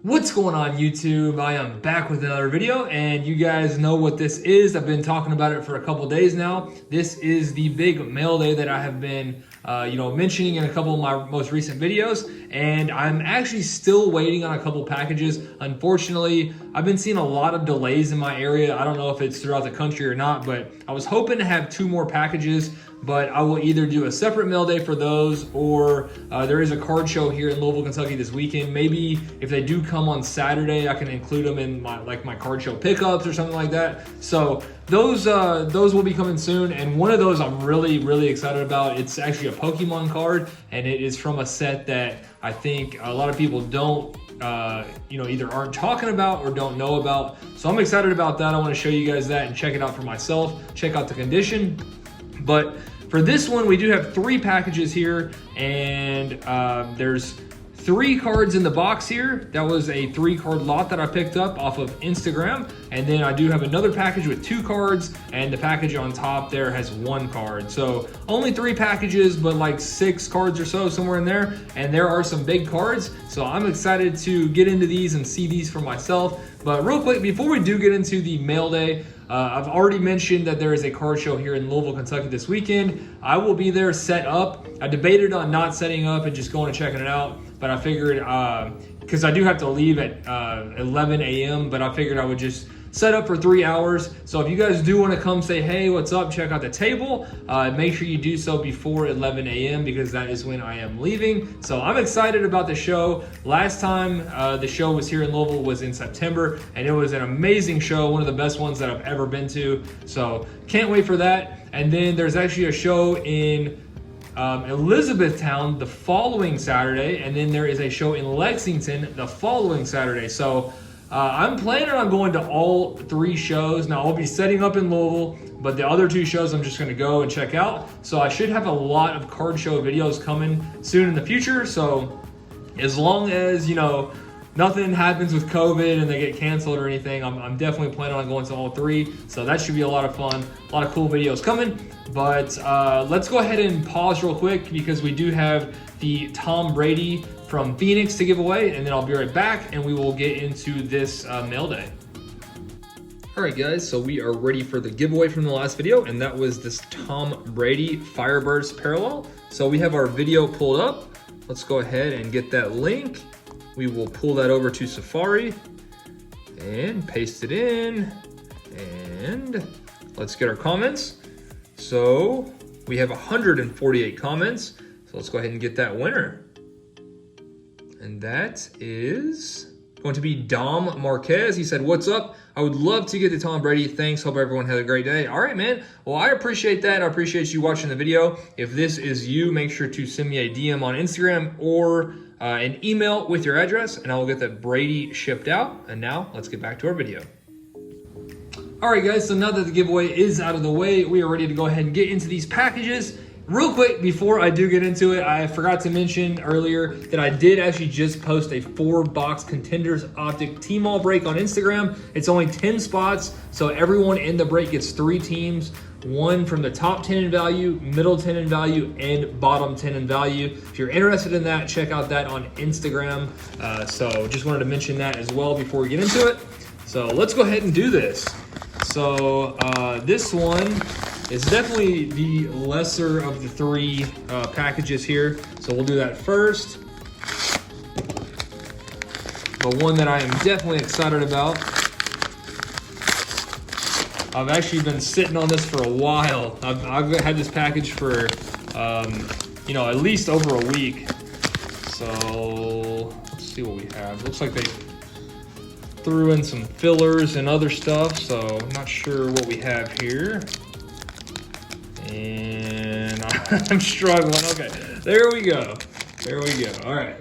What's going on YouTube? I am back with another video and you guys know what this is. I've been talking about it for a couple days now. This is the big mail day that I have been mentioning in a couple of my most recent videos, and I'm actually still waiting on a couple packages. Unfortunately, I've been seeing a lot of delays in my area. I don't know if it's throughout the country or not, but I was hoping to have 2 more packages, but I will either do a separate mail day for those, or there is a card show here in Louisville, Kentucky this weekend. Maybe if they do come on Saturday, I can include them in my card show pickups or something like that. So those will be coming soon, and one of those I'm really excited about. It's actually a Pokemon card, and it is from a set that I think a lot of people don't either aren't talking about or don't know about. So I'm excited about that. I want to show you guys that and check it out for myself, check out the condition. But for this one, we do have 3 packages here, and there's 3 cards in the box here. That was a 3-card lot that I picked up off of Instagram. And then I do have another package with 2 cards, and the package on top there has 1 card. So only 3 packages, but like 6 cards or so, somewhere in there. And there are some big cards. So I'm excited to get into these and see these for myself. But real quick, before we do get into the mail day, I've already mentioned that there is a card show here in Louisville, Kentucky this weekend. I will be there set up. I debated on not setting up and just going and checking it out, but I figured, because I do have to leave at 11 a.m., but I figured I would just set up for 3 hours. So if you guys do want to come say, hey, what's up, check out the table, make sure you do so before 11 a.m. because that is when I am leaving. So I'm excited about the show. Last time the show was here in Louisville was in September, and it was an amazing show, one of the best ones that I've ever been to. So can't wait for that. And then there's actually a show in Elizabethtown the following Saturday, and then there is a show in Lexington the following Saturday. So I'm planning on going to all 3 shows. Now I'll be setting up in Louisville, but the other 2 shows I'm just going to go and check out. So I should have a lot of card show videos coming soon in the future. So as long as, nothing happens with COVID and they get canceled or anything, I'm definitely planning on going to all 3. So that should be a lot of fun, a lot of cool videos coming. But let's go ahead and pause real quick because we do have the Tom Brady from Phoenix to give away, and then I'll be right back and we will get into this mail day. All right guys, so we are ready for the giveaway from the last video, and that was this Tom Brady Firebirds parallel. So we have our video pulled up. Let's go ahead and get that link. We will pull that over to Safari and paste it in, and let's get our comments. So we have 148 comments. So let's go ahead and get that winner. And that is going to be Dom Marquez. He said, what's up? I would love to get to Tom Brady. Thanks. Hope everyone had a great day. All right, man. Well, I appreciate that. I appreciate you watching the video. If this is you, make sure to send me a DM on Instagram or an email with your address, and I will get that Brady shipped out. And now let's get back to our video. All right, guys. So now that the giveaway is out of the way, we are ready to go ahead and get into these packages. Real quick, before I do get into it, I forgot to mention earlier that I did actually just post a 4-box Contenders Optic Team All break on Instagram. It's only 10 spots, so everyone in the break gets 3 teams, 1 from the top 10 in value, middle 10 in value, and bottom 10 in value. If you're interested in that, check out that on Instagram. So just wanted to mention that as well before we get into it. So let's go ahead and do this. So this one is definitely the lesser of the 3 packages here. So we'll do that first. But one that I am definitely excited about. I've actually been sitting on this for a while. I've had this package for, at least over a week. So let's see what we have. Looks like they threw in some fillers and other stuff. So I'm not sure what we have here. And I'm struggling. Okay, there we go. There we go. All right.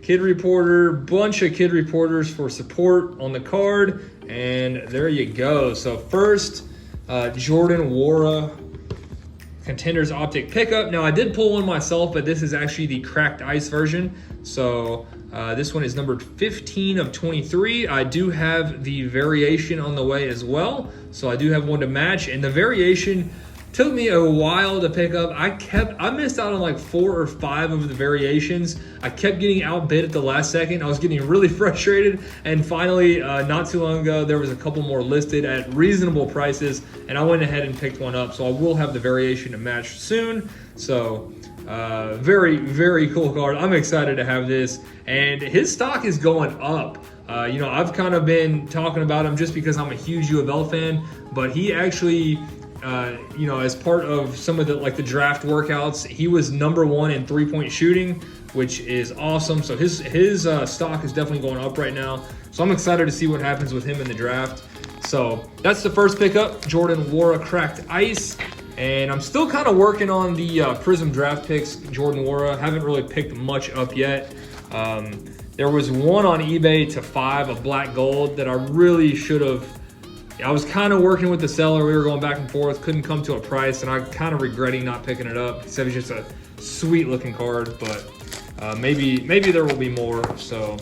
Kid Reporter, bunch of Kid Reporters for support on the card. And there you go. So first, Jordan Wara Contenders Optic pickup. Now I did pull one myself, but this is actually the cracked ice version. So this one is numbered 15 of 23. I do have the variation on the way as well. So I do have one to match, and the variation Took me a while to pick up. I missed out on like 4 or 5 of the variations. I kept getting outbid at the last second. I was getting really frustrated, and finally, not too long ago, there was a couple more listed at reasonable prices, and I went ahead and picked one up. So I will have the variation to match soon. So very, very cool card. I'm excited to have this, and his stock is going up. You know, I've kind of been talking about him just because I'm a huge U of L fan, but he actually, you know, as part of some of the draft workouts, he was #1 in 3-point shooting, which is awesome. So his stock is definitely going up right now. So I'm excited to see what happens with him in the draft. So that's the first pickup, Jordan Nwora Cracked Ice. And I'm still kind of working on the Prism draft picks, Jordan Nwora. Haven't really picked much up yet. There was one on eBay to 5, a black gold, that I really should have. I was kind of working with the seller. We were going back and forth, couldn't come to a price, and I'm kind of regretting not picking it up. He said it's just a sweet looking card, but maybe there will be more. So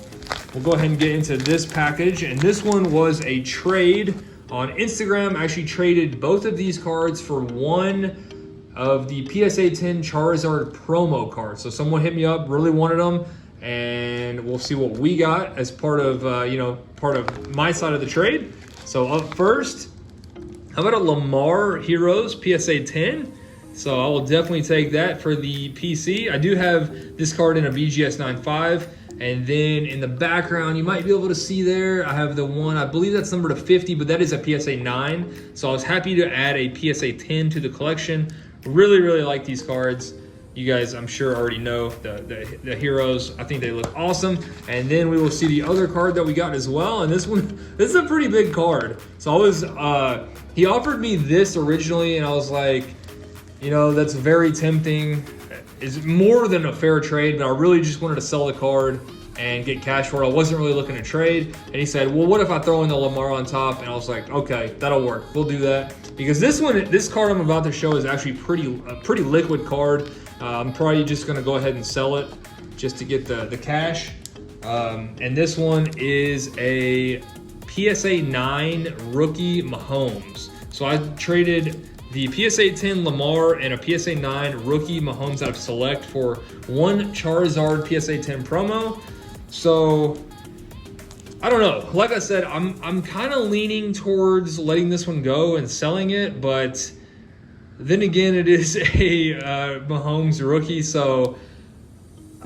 we'll go ahead and get into this package. And this one was a trade on Instagram. I actually traded both of these cards for one of the PSA 10 Charizard promo cards. So someone hit me up, really wanted them, and we'll see what we got as part of part of my side of the trade. So up first, how about a Lamar Heroes PSA 10? So I will definitely take that for the PC. I do have this card in a BGS 9.5. And then in the background, you might be able to see there, I have the one, I believe that's numbered to 50, but that is a PSA 9. So I was happy to add a PSA 10 to the collection. Really, really like these cards. You guys, I'm sure, already know the heroes. I think they look awesome. And then we will see the other card that we got as well. And this is a pretty big card. So I was, he offered me this originally, and I was like, you know, that's very tempting. It's more than a fair trade, but I really just wanted to sell the card and get cash for it. I wasn't really looking to trade. And he said, well, what if I throw in the Lamar on top? And I was like, okay, that'll work. We'll do that. Because this card I'm about to show is actually a pretty liquid card. I'm probably just gonna go ahead and sell it just to get the cash. And this one is a PSA 9 rookie Mahomes. So I traded the PSA 10 Lamar and a PSA 9 rookie Mahomes out of Select for one Charizard PSA 10 promo. So I don't know. Like I said, I'm kind of leaning towards letting this one go and selling it, but then again, it is a Mahomes rookie, so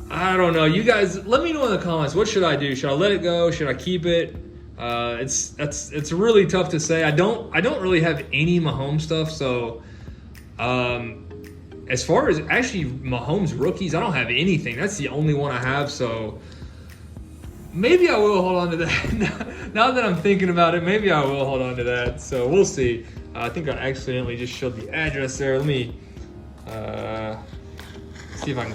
I don't know. You guys, let me know in the comments. What should I do? Should I let it go? Should I keep it? It's really tough to say. I don't really have any Mahomes stuff, so as far as actually Mahomes rookies, I don't have anything. That's the only one I have, so maybe I will hold on to that. Now that I'm thinking about it, maybe I will hold on to that. So we'll see. I think I accidentally just showed the address there. Let me see if I can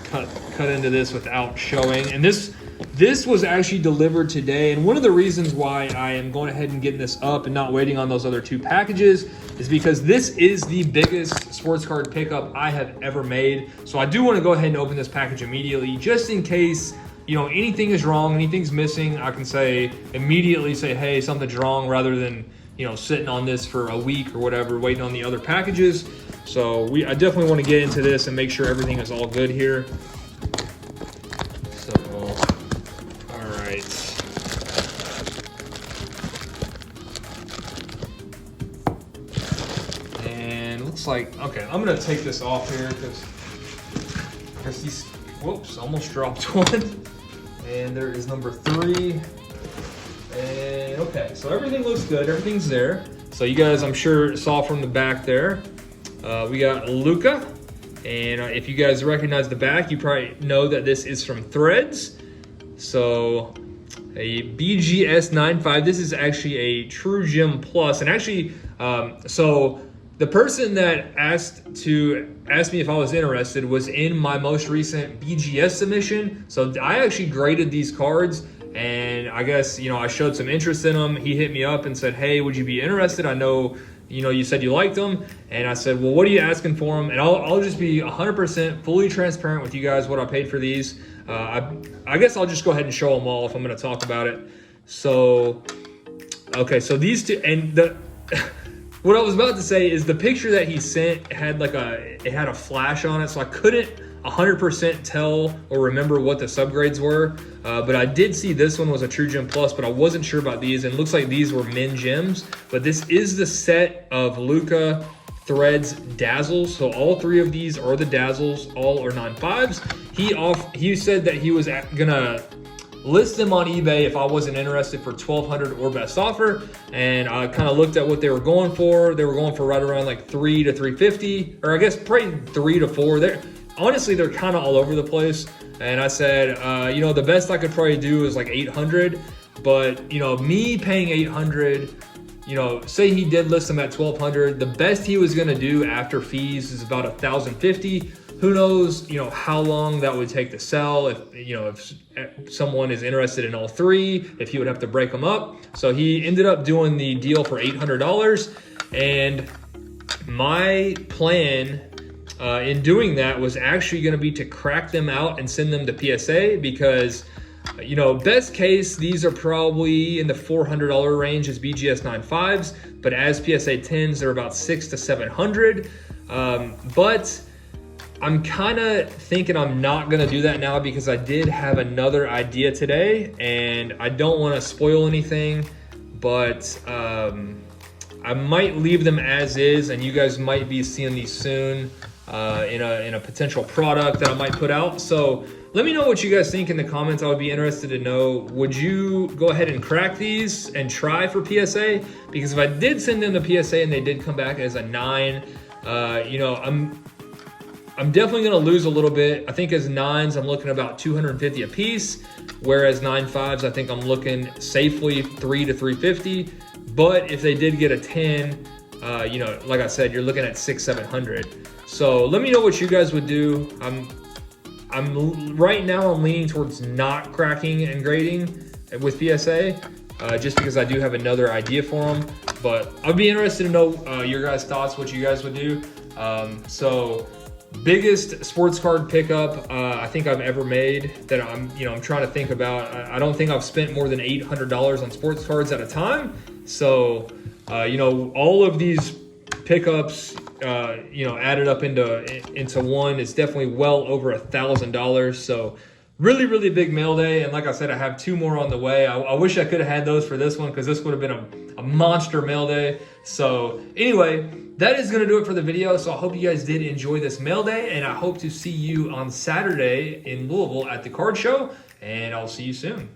cut into this without showing. And this was actually delivered today. And one of the reasons why I am going ahead and getting this up and not waiting on those other 2 packages is because this is the biggest sports card pickup I have ever made. So I do want to go ahead and open this package immediately, just in case, you know, anything is wrong, anything's missing. I can immediately say, hey, something's wrong, rather than, you know, sitting on this for a week or whatever, waiting on the other packages. So I definitely want to get into this and make sure everything is all good here. So, all right. And looks like, okay, I'm gonna take this off here because these, whoops, almost dropped one. And there is number 3. And okay, so everything looks good. Everything's there. So you guys, I'm sure, saw from the back there. We got Luka. And if you guys recognize the back, you probably know that this is from Threads. So a BGS 9.5. This is actually a True Gem Plus. And actually, so the person that asked me if I was interested was in my most recent BGS submission. So I actually graded these cards, and I guess, you know, I showed some interest in them. He hit me up and said, hey, would you be interested? I know, you know, you said you liked them. And I said, well, what are you asking for them? And I'll just be 100% fully transparent with you guys what I paid for these. I guess I'll just go ahead and show them all if I'm going to talk about it. So, okay, so these two, and what I was about to say is the picture that he sent had like it had a flash on it, so I couldn't 100% tell or remember what the subgrades were. But I did see this one was a True Gem Plus, but I wasn't sure about these. And it looks like these were Men Gems, but this is the set of Luka Threads Dazzles. So all three of these are the Dazzles, all are 9.5s. He said that he was gonna list them on eBay if I wasn't interested for $1,200 or best offer. And I kind of looked at what they were going for. They were going for right around like $300 to $350, or I guess probably $300 to $400. Honestly, they're kind of all over the place. And I said, you know, the best I could probably do is like $800. But, you know, me paying $800, you know, say he did list them at $1,200. The best he was going to do after fees is about $1,050. Who knows, you know, how long that would take to sell. If, you know, if someone is interested in all three, if he would have to break them up. So he ended up doing the deal for $800. And my plan in doing that was actually going to be to crack them out and send them to PSA, because, you know, best case, these are probably in the $400 range as BGS 9.5s, but as PSA 10s, they're about $600 to $700. But I'm kind of thinking I'm not going to do that now, because I did have another idea today, and I don't want to spoil anything, but I might leave them as is, and you guys might be seeing these soon in a potential product that I might put out. So let me know what you guys think in the comments. I would be interested to know, would you go ahead and crack these and try for PSA? Because if I did send them the PSA and they did come back as a 9, you know, I'm definitely going to lose a little bit. I think as 9s, I'm looking about $250 a piece, whereas 9.5s, I think I'm looking safely $300 to $350. But if they did get a 10, you know, like I said, you're looking at $600, $700. So let me know what you guys would do. I'm right now I'm leaning towards not cracking and grading with PSA, just because I do have another idea for them. But I'd be interested to know your guys' thoughts, what you guys would do. So biggest sports card pickup I think I've ever made that I'm trying to think about. I don't think I've spent more than $800 on sports cards at a time. So you know, all of these pickups, you know, added up into one is definitely well over $1,000. So really big mail day. And like I said, I have 2 more on the way. I wish I could have had those for this one, because this would have been a monster mail day. So anyway, that is going to do it for the video. So I hope you guys did enjoy this mail day, and I hope to see you on Saturday in Louisville at the card show, and I'll see you soon.